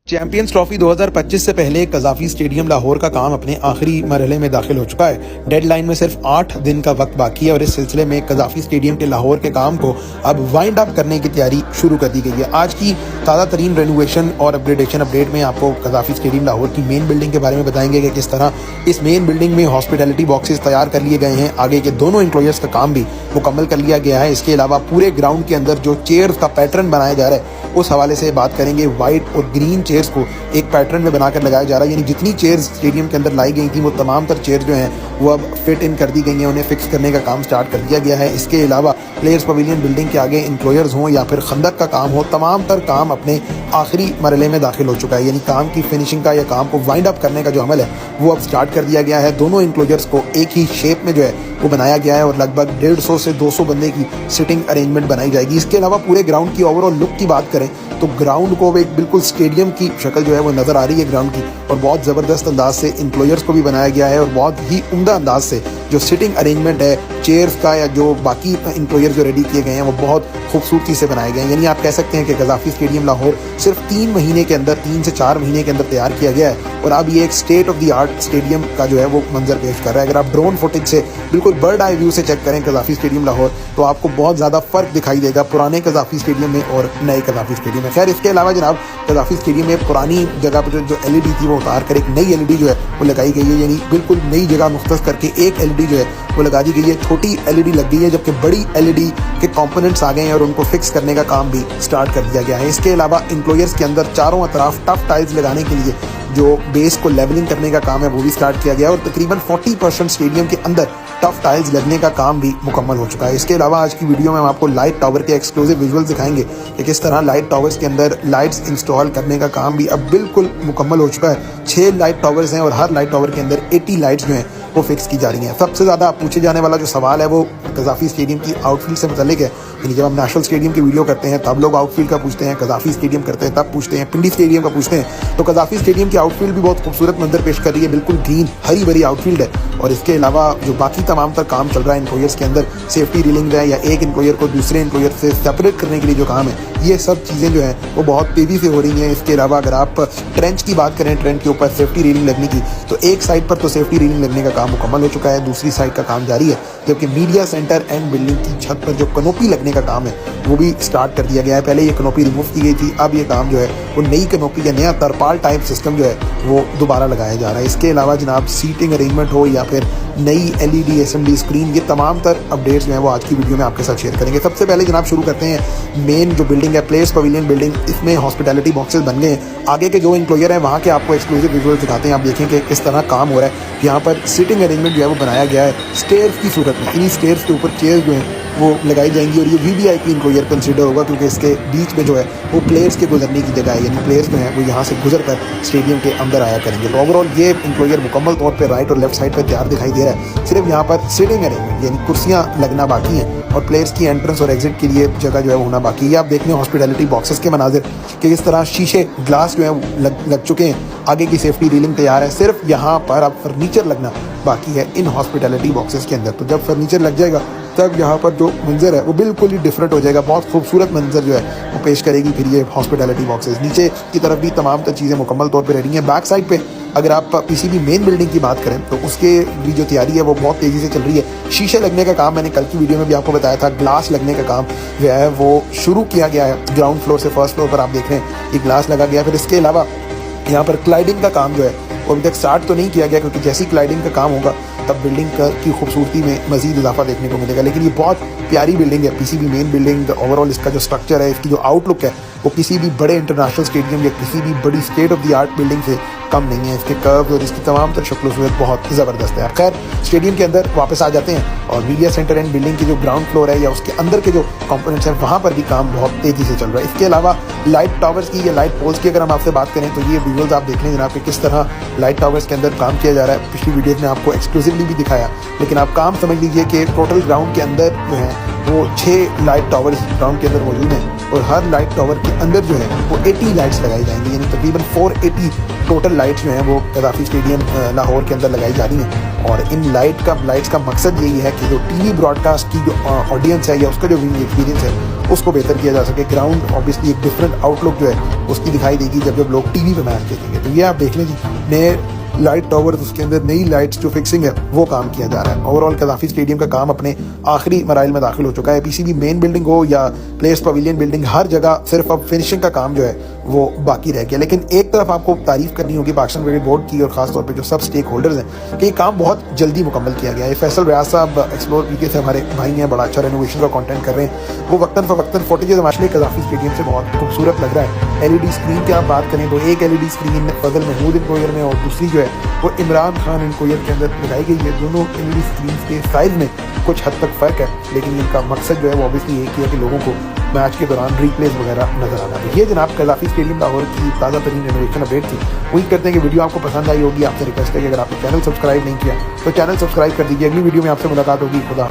Champions trophy 2025 से पहले Gaddafi stadium Lahore का काम अपने आखिरी मरहले में दाखिल हो चुका है। डेडलाइन में सिर्फ 8 दिन का वक्त बाकी है और इस सिलसिले में कजाफी स्टेडियम के लाहौर के काम को अब वाइंड अप करने की तैयारी शुरू कर दी गई है। आज की ताज़ा तरीन रेनोवेशन और अपग्रेडेशन अपडेट में आपको कजाफी स्टेडियम लाहौर की मेन बिल्डिंग के बारे में बताएंगे कि किस तरह इस मेन बिल्डिंग में हॉस्पिटैलिटी बॉक्सेस तैयार कर लिए गए हैं। आगे के दोनों इंक्लोजर्स का काम भी मुकम्मल कर लिया गया है। इसके अलावा पूरे ग्राउंड के अंदर जो चेयर्स का पैटर्न बनाया जा रहा है उस हवाले से बात करेंगे। वाइट और ग्रीन चेयर्स को एक पैटर्न में बनाकर लगाया जा रहा है, यानी जितनी चेयर्स स्टेडियम के अंदर लाई गई थी वो तमाम तर चेयर्स जो हैं वो अब फिट इन कर दी गई हैं, उन्हें फिक्स करने का काम स्टार्ट कर दिया गया है। इसके अलावा प्लेयर्स पवेलियन बिल्डिंग के आगे इंक्लोजर्स हों या फिर खंदक का काम हो, तमाम तर काम अपने आखिरी मरहले में दाखिल हो चुका है, यानी काम की फिनिशिंग का या काम को वाइंड अप करने का जो अमल है वो अब स्टार्ट कर दिया गया है। दोनों इंक्लोजर्स को एक ही शेप में जो है वो बनाया गया है और लगभग 150 से 200 बंदे की सिटिंग अरेंजमेंट बनाई जाएगी। इसके अलावा पूरे ग्राउंड की ओवरऑल लुक की बात करें तो ग्राउंड को एक बिल्कुल स्टेडियम की शक्ल जो है वो नज़र आ रही है ग्राउंड की, और बहुत ज़बरदस्त अंदाज से इंक्लोजर्स को भी बनाया गया है और बहुत ही उम्दा अंदाज से जो सिटिंग अरेंजमेंट है चेयर्स का या जो बाकी इंक्लोजर जो रेडी किए गए हैं वो बहुत खूबसूरती से बनाए गए हैं। यानी आप कह सकते हैं कि कजाफी स्टेडियम लाहौर सिर्फ 3 महीने के अंदर 3 से 4 महीने के अंदर तैयार किया गया है और अब ये एक state of the art stadium का जो है वो मंजर पेश कर रहा है। अगर आप ड्रोन फुटेज से बिल्कुल बर्ड आई व्यू से चेक करें कजाफी स्टेडियम लाहौर तो आपको बहुत ज़्यादा फ़र्क दिखाई देगा पुराने कजाफी स्टेडियम में और नए कजाफी स्टेडियम में। खैर इसके अलावा जनाब कजाफी स्टेडियम में पुरानी जगह पर जो LED थी वो उतार कर एक नई LED जो है वो लगाई गई है, यानी बिल्कुल नई जगह मुख्तस करके एक LED जो है वो लगा दी गई है। छोटी LED लग गई है जबकि बड़ी LED के कंपोनेंट्स आ गए हैं और उनको फिक्स करने का काम भी स्टार्ट कर दिया गया है। इसके अलावा इंक्लोजर्स के अंदर चारों तरफ टफ टाइल्स लगाने के लिए जो बेस को लेवलिंग करने का काम है वो भी स्टार्ट किया गया और तकरीबन 40% स्टेडियम के अंदर टफ टाइल्स लगने का काम भी मुकम्मल हो चुका है। इसके अलावा आज की वीडियो में हम आपको लाइट टावर के एक्सक्लूसिव विजुअल्स दिखाएंगे कि किस तरह लाइट टावर्स के अंदर लाइट्स इंस्टॉल करने का काम भी अब बिल्कुल मुकम्मल हो चुका है। 6 लाइट टावर्स हैं और हर लाइट टावर के अंदर 80 लाइट्स जो हैं वो फिक्स की जा रही हैं। सबसे ज़्यादा पूछे जाने वाला जो सवाल है वो कजाफी स्टेडियम की आउटफील्ड से मुतल्लिक है, यानी जब हम नेशनल स्टेडियम की वीडियो करते हैं तब लोग आउटफील्ड का पूछते हैं, कजाफी स्टेडियम करते हैं तब पूछते हैं, पिंडी स्टेडियम का पूछते हैं। तो कजाफी स्टेडियम की आउटफील्ड भी बहुत खूबसूरत मंजर पेश कर रही है, बिल्कुल ग्रीन हरी भरी आउटफील्ड है। और इसके अलावा जो बाकी तमाम तर काम चल रहा है इंक्लोजर्स के अंदर, सेफ्टी रीलिंग है या एक इंक्लोजर को दूसरे इंक्लोजर से सेपरेट करने के लिए जो काम है, ये सब चीज़ें जो हैं वो बहुत तेज़ी से हो रही हैं। इसके अलावा अगर आप ट्रेंच की बात करें, ट्रेंच के ऊपर सेफ्टी रीलिंग लगने की, तो एक साइड पर तो सेफ्टी रीलिंग लगने का काम मुकम्मल हो चुका है, दूसरी साइड का काम जारी है, जबकि मीडिया सेंटर एंड बिल्डिंग की छत पर जो कनोपी लगने का काम है वो भी स्टार्ट कर दिया गया है। पहले ये कनोपी रिमूव की गई थी, अब ये काम जो है वो नई कनोपी या नया तरपाल टाइप सिस्टम जो है वो दोबारा लगाया जा रहा है। इसके अलावा जनाब सीटिंग अरेंजमेंट हो या फिर नई LED SMD स्क्रीन, ये तमाम तर अपडेट्स जो हैं वो आज की वीडियो में आपके साथ शेयर करेंगे। सबसे पहले जनाब शुरू करते हैं मेन जो बिल्डिंग है प्लेयर्स पवेलियन बिल्डिंग, इसमें हॉस्पिटैलिटी बॉक्सेस बन गए हैं। आगे के जो इंक्लोजर हैं वहाँ के आपको एक्सक्लूसिव विजुअल दिखाते हैं। आप देखें कि किस तरह काम हो रहा है। यहाँ पर सीटिंग अरेंजमेंट जो है वो बनाया गया है स्टेयर्स की सूरत में, इन्हीं स्टेयर्स के ऊपर चेयर्स जो हैं वो लगाई जाएंगी और ये VVIP इंक्लोजर कंसिडर होगा क्योंकि इसके बीच में जो है वो प्लेयर्स के गुजरने की जगह है, यानी प्लेयर्स जो हैं वो यहाँ से गुजर कर स्टेडियम के अंदर आया करेंगे। तो ओवरऑल ये इंक्लोजर मुकम्मल तौर पर राइट और लेफ्ट साइड पर तैयार दिखाई दे रहा है। सिर्फ यहाँ पर सीटिंग अरेंजमेंट यानी कुर्सियाँ लगना बाकी हैं और प्लेयर्स की एंट्रेंस और एग्जिट के लिए जगह जो है वो होना बाकी है। आप देख लें हॉस्पिटैलिटी बॉक्सेस के मनाजिर कि इस तरह शीशे ग्लास जो है लग चुके हैं, आगे की सेफ्टी रीलिंग तैयार है, सिर्फ यहाँ पर अब फर्नीचर लगना बाकी है इन हॉस्पिटैलिटी बॉक्सेस के अंदर। तो जब फर्नीचर लग जाएगा तब यहाँ पर जो मंजर है वो बिल्कुल ही डिफरेंट हो जाएगा, बहुत खूबसूरत मंजर जो है वो पेश करेगी फिर ये हॉस्पिटैलिटी बॉक्सेस। नीचे की तरफ भी तमाम तो चीज़ें मुकम्मल तौर पे रेडी हैं। बैक साइड पे अगर आप PCB मेन बिल्डिंग की बात करें तो उसके भी जो तैयारी है वो बहुत तेज़ी से चल रही है। शीशे लगने का काम मैंने कल की वीडियो में भी आपको बताया था, ग्लास लगने का काम जो है वो शुरू किया गया है। ग्राउंड फ्लोर से फर्स्ट फ्लोर पर आप देख रहे हैं ये ग्लास लगा गया। फिर इसके अलावा यहाँ पर क्लाइडिंग का काम जो है वो अभी तक स्टार्ट तो नहीं किया गया क्योंकि जैसी क्लाइडिंग का काम होगा तब बिल्डिंग की खूबसूरती में मज़ीद इजाफा देखने को मिलेगा। लेकिन ये बहुत प्यारी बिल्डिंग है PCB मेन बिल्डिंग। ओवरऑल इसका जो स्ट्रक्चर है, इसकी जो आउटलुक है वो किसी भी बड़े इंटरनेशनल स्टेडियम या किसी भी बड़ी state of the art building से कम नहीं है। इसके कर्व और इसकी तमाम तर शक्ल सूरत बहुत ज़बरदस्त है। खैर स्टेडियम के अंदर वापस आ जाते हैं और मीडिया सेंटर एंड बिल्डिंग की जो ग्राउंड फ्लोर है या उसके अंदर के जो कंपोनेंट्स हैं वहाँ पर भी काम बहुत तेज़ी से चल रहा है। इसके अलावा लाइट टावर्स की या लाइट पोल्स की अगर हम आपसे बात करें तो ये विजुअल्स आप देख लें जनाब कि किस तरह लाइट टावर्स के अंदर काम किया जा रहा है। पिछली वीडियोज़ में आपको एक्सक्लूसिवली भी दिखाया, लेकिन आप काम समझ लीजिए कि टोटल ग्राउंड के अंदर जो है वो 6 लाइट टावर्स ग्राउंड के अंदर मौजूद हैं और हर लाइट टावर के अंदर जो है वो 80 लाइट्स लगाई जाएंगी, यानी तकरीबन 480 टोटल लाइट्स जो हैं वो कजाफी स्टेडियम लाहौर के अंदर लगाई जा रही हैं। और इन लाइट्स का मकसद यही है कि जो TV ब्रॉडकास्ट की जो ऑडियंस है या उसका जो व्यूइंग एक्सपीरियंस है उसको बेहतर किया जा सके। ग्राउंड ऑब्वियसली एक डिफरेंट आउटलुक जो है उसकी दिखाई देगी जब लोग टीवी पे मैच देखेंगे। तो ये आप देख लें जी, नए लाइट टावर्स, उसके अंदर नई लाइट्स जो फिक्सिंग है वो काम किया जा रहा है। ओवरऑल कज़ाफ़ी स्टेडियम का काम अपने आखिरी मराइल में दाखिल हो चुका है। पीसीबी मेन बिल्डिंग हो या प्लेस पवेलियन बिल्डिंग, हर जगह सिर्फ अब फिनिशिंग का काम जो है वो बाकी रह गया। लेकिन एक तरफ आपको तारीफ करनी होगी पाकिस्तान क्रिकेट बोर्ड की और खासतौर पर जो सब स्टेक होल्डर्स हैं कि ये काम बहुत जल्दी मुकम्मल किया गया है। फैसल रियाज साहब एक्सप्लोर पीके से हमारे भाई हैं, बड़ा अच्छा रेनोवेशन का कंटेंट कर रहे हैं। वो वक्तन फ़वक्तन फुटेज हमारे लिए कज़ाफ़ी स्टेडियम से बहुत खूबसूरत लग रहा है। एलईडी स्क्रीन की आप बात करें तो एक एलईडी स्क्रीन फजल महमूद इंकोयर में और दूसरी जो है वो इमरान खान इंकोयर के अंदर लगाई गई है। दोनों एलईडी स्क्रीन के साइज़ में कुछ हद तक फ़र्क है, लेकिन इनका मकसद जो है वो ऑब्वियसली एक ही है कि लोगों को मैच के दौरान रिप्लेस वगैरह नजर आना। तो ये जनाब कज़ाफ़ी स्टेडियम लाहौर की ताज़ा तरीन रेनोवेशन अपडेट थी। उम्मीद करते हैं कि वीडियो आपको पसंद आई होगी। आपसे रिक्वेस्ट है कि अगर आपने चैनल सब्सक्राइब नहीं किया तो चैनल सब्सक्राइब कर दीजिए। अगली वीडियो में आपसे मुलाकात होगी। खुदा।